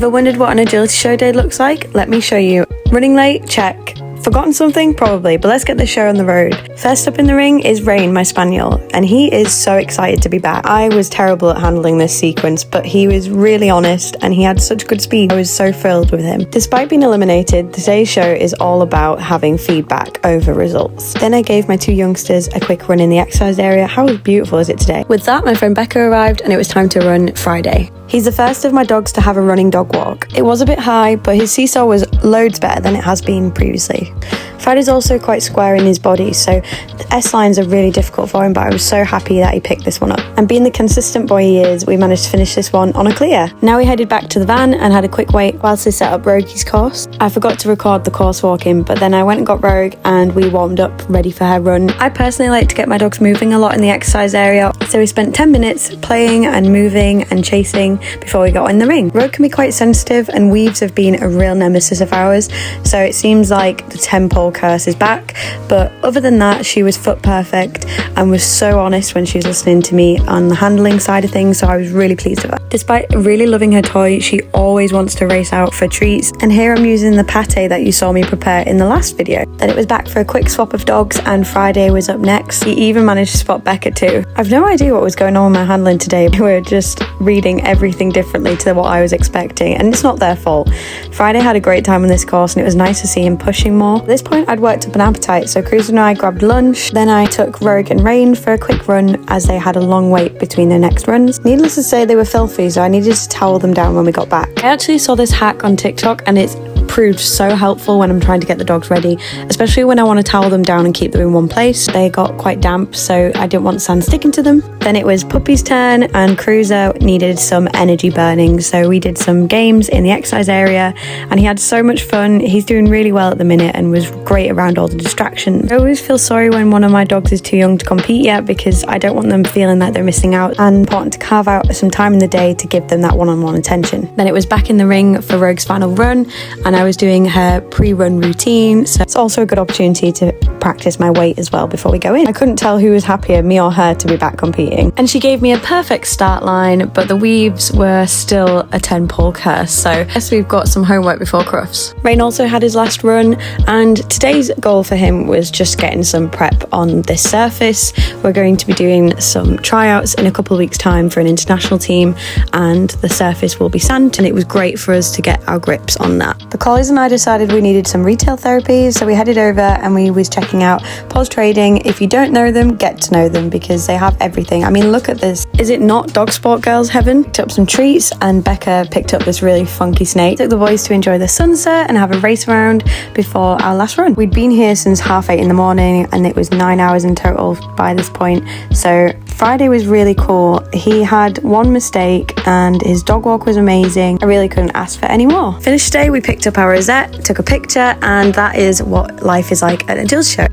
Ever wondered what an agility show day looks like? Let me show you. Running late? Check. Forgotten something? Probably, but let's get this show on the road. First up in the ring is Rain, my spaniel, and he is so excited to be back. I was terrible at handling this sequence, but he was really honest and he had such good speed. I was so thrilled with him. Despite being eliminated, today's show is all about having feedback over results. Then I gave my two youngsters a quick run in the exercise area. How beautiful is it today? With that, my friend Becca arrived and it was time to run Friday. He's the first of my dogs to have a running dog walk. It was a bit high, but his seesaw was loads better than it has been previously. Friday's also quite square in his body, so the S-lines are really difficult for him, but I was so happy that he picked this one up. And being the consistent boy he is, we managed to finish this one on a clear. Now we headed back to the van and had a quick wait whilst they set up Rogue's course. I forgot to record the course walking, but then I went and got Rogue and we warmed up ready for her run. I personally like to get my dogs moving a lot in the exercise area, so we spent 10 minutes playing and moving and chasing before we got in the ring. Rogue can be quite sensitive and weaves have been a real nemesis of ours, so it seems like the 10-pole curse is back, but other than that she was foot perfect and was so honest when she was listening to me on the handling side of things, so I was really pleased with her. Despite really loving her toy, she always wants to race out for treats, and here I'm using the pate that you saw me prepare in the last video. Then it was back for a quick swap of dogs and Friday was up next. He even managed to spot Becca too. I've no idea what was going on with my handling today. We were just reading everything differently to what I was expecting, and it's not their fault. Friday had a great time on this course and it was nice to see him pushing more. At this point I'd worked up an appetite, so Cruiser and I grabbed lunch. Then I took Rogue and Rain for a quick run as they had a long wait between their next runs. Needless to say, they were filthy, so I needed to towel them down when we got back. I actually saw this hack on TikTok and it's proved so helpful when I'm trying to get the dogs ready, especially when I want to towel them down and keep them in one place. They got quite damp, so I didn't want sand sticking to them. Then it was Puppy's turn and Cruiser needed some energy burning, so we did some games in the exercise area and he had so much fun. He's doing really well at the minute and was great around all the distractions. I always feel sorry when one of my dogs is too young to compete yet, because I don't want them feeling like they're missing out, and important to carve out some time in the day to give them that one-on-one attention. Then it was back in the ring for Rogue's final run and I was doing her pre-run routine, so it's also a good opportunity to practice my weight as well before we go in. I couldn't tell who was happier, me or her, to be back competing. And she gave me a perfect start line, but the weaves were still a 10-pole curse, so I guess we've got some homework before Crufts. Rain also had his last run, and today's goal for him was just getting some prep on this surface. We're going to be doing some tryouts in a couple of weeks' time for an international team, and the surface will be sand, and it was great for us to get our grips on that. The collies and I decided we needed some retail therapy, so we headed over and we was checking out Pause Trading. If you don't know them, get to know them because they have everything. I mean, look at this. Is it not dog sport girls heaven? Picked up some treats and Becca picked up this really funky snake. Took the boys to enjoy the sunset and have a race around before our last run. We'd been here since 8:30 in the morning and it was 9 hours in total by this point, so Friday was really cool. He had one mistake and his dog walk was amazing. I really couldn't ask for any more. Finished day, we picked up our rosette, took a picture, and that is what life is like at a Jill's show.